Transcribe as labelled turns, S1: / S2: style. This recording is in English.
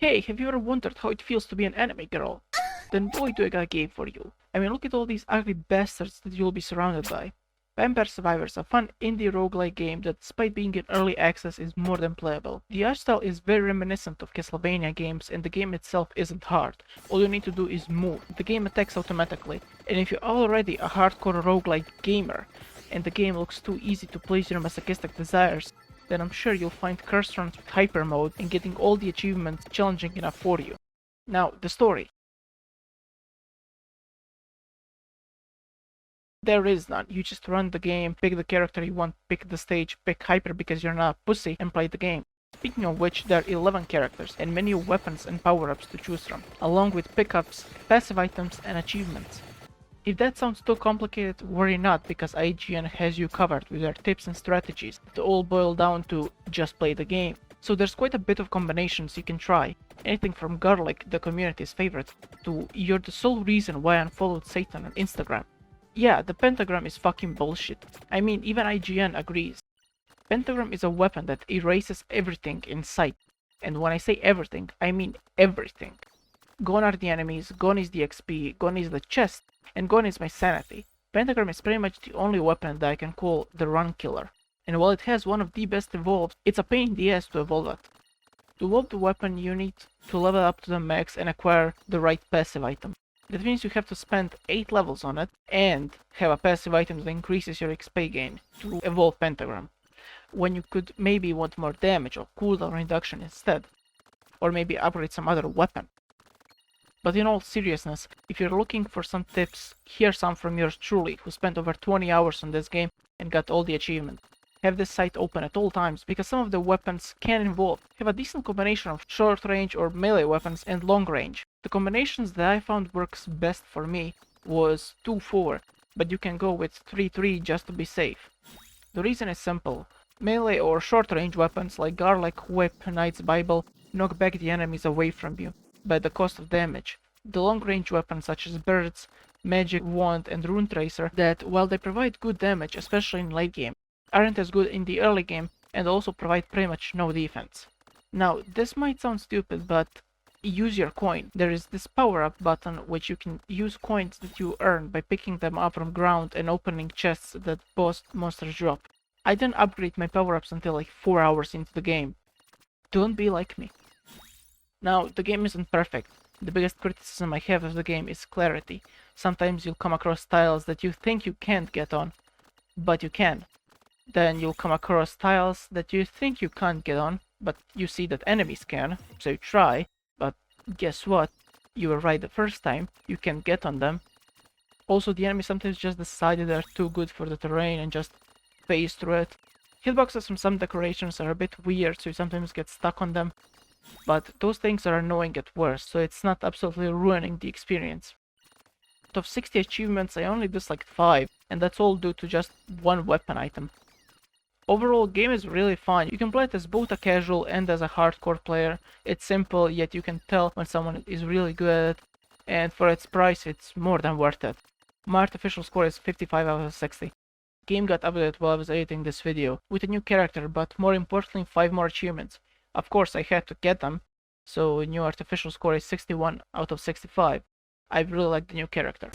S1: Hey, have you ever wondered how it feels to be an anime girl? Then boy do I got a game for you. I mean, look at all these ugly bastards that you'll be surrounded by. Vampire Survivors, a fun indie roguelike game that despite being in early access is more than playable. The art style is very reminiscent of Castlevania games and the game itself isn't hard. All you need to do is move. The game attacks automatically, and if you're already a hardcore roguelike gamer and the game looks too easy to please your masochistic desires, then I'm sure you'll find curse runs with hyper mode and getting all the achievements challenging enough for you. Now, the story. There is none. You just run the game, pick the character you want, pick the stage, pick hyper because you're not a pussy, and play the game. Speaking of which, there are 11 characters and many weapons and power-ups to choose from, along with pickups, passive items, and achievements. If that sounds too complicated, worry not, because IGN has you covered with their tips and strategies that all boil down to just play the game. So there's quite a bit of combinations you can try. Anything from garlic, the community's favorite, to you're the sole reason why I unfollowed Satan on Instagram. Yeah, the pentagram is fucking bullshit. I mean, even IGN agrees. Pentagram is a weapon that erases everything in sight. And when I say everything, I mean everything. Gone are the enemies, gone is the XP, gone is the chest, and gone is my sanity. Pentagram is pretty much the only weapon that I can call the run killer. And while it has one of the best evolves, it's a pain in the ass to evolve it. To evolve the weapon, you need to level up to the max and acquire the right passive item. That means you have to spend 8 levels on it and have a passive item that increases your XP gain to evolve Pentagram, when you could maybe want more damage or cooldown reduction instead, or maybe upgrade some other weapon. But in all seriousness, if you're looking for some tips, here's some from yours truly, who spent over 20 hours on this game and got all the achievements. Have this site open at all times, because some of the weapons can evolve. Have a decent combination of short range or melee weapons and long range. The combinations that I found works best for me was 2-4, but you can go with 3-3 just to be safe. The reason is simple. Melee or short range weapons like Garlic, Whip, Knight's Bible knock back the enemies away from you by the cost of damage. The long range weapons such as Birds, Magic Wand and Rune Tracer that, while they provide good damage, especially in late game, aren't as good in the early game and also provide pretty much no defense. Now, this might sound stupid, but use your coin. There is this power-up button which you can use coins that you earn by picking them up from ground and opening chests that boss monsters drop. I didn't upgrade my power-ups until like 4 hours into the game. Don't be like me. Now, the game isn't perfect. The biggest criticism I have of the game is clarity. Sometimes you'll come across tiles that you think you can't get on, but you can. Then you'll come across tiles that you think you can't get on, but you see that enemies can, so you try, but guess what? You were right the first time, you can't get on them. Also, the enemies sometimes just decided they're too good for the terrain and just phase through it. Hitboxes from some decorations are a bit weird, so you sometimes get stuck on them, but those things are annoying at worst, so it's not absolutely ruining the experience. Out of 60 achievements, I only disliked 5, and that's all due to just one weapon item. Overall, game is really fun. You can play it as both a casual and as a hardcore player. It's simple, yet you can tell when someone is really good at it, and for its price, it's more than worth it. My artificial score is 55 out of 60. Game got updated while I was editing this video, with a new character, but more importantly 5 more achievements. Of course, I had to get them, so new artificial score is 61 out of 65. I really like the new character.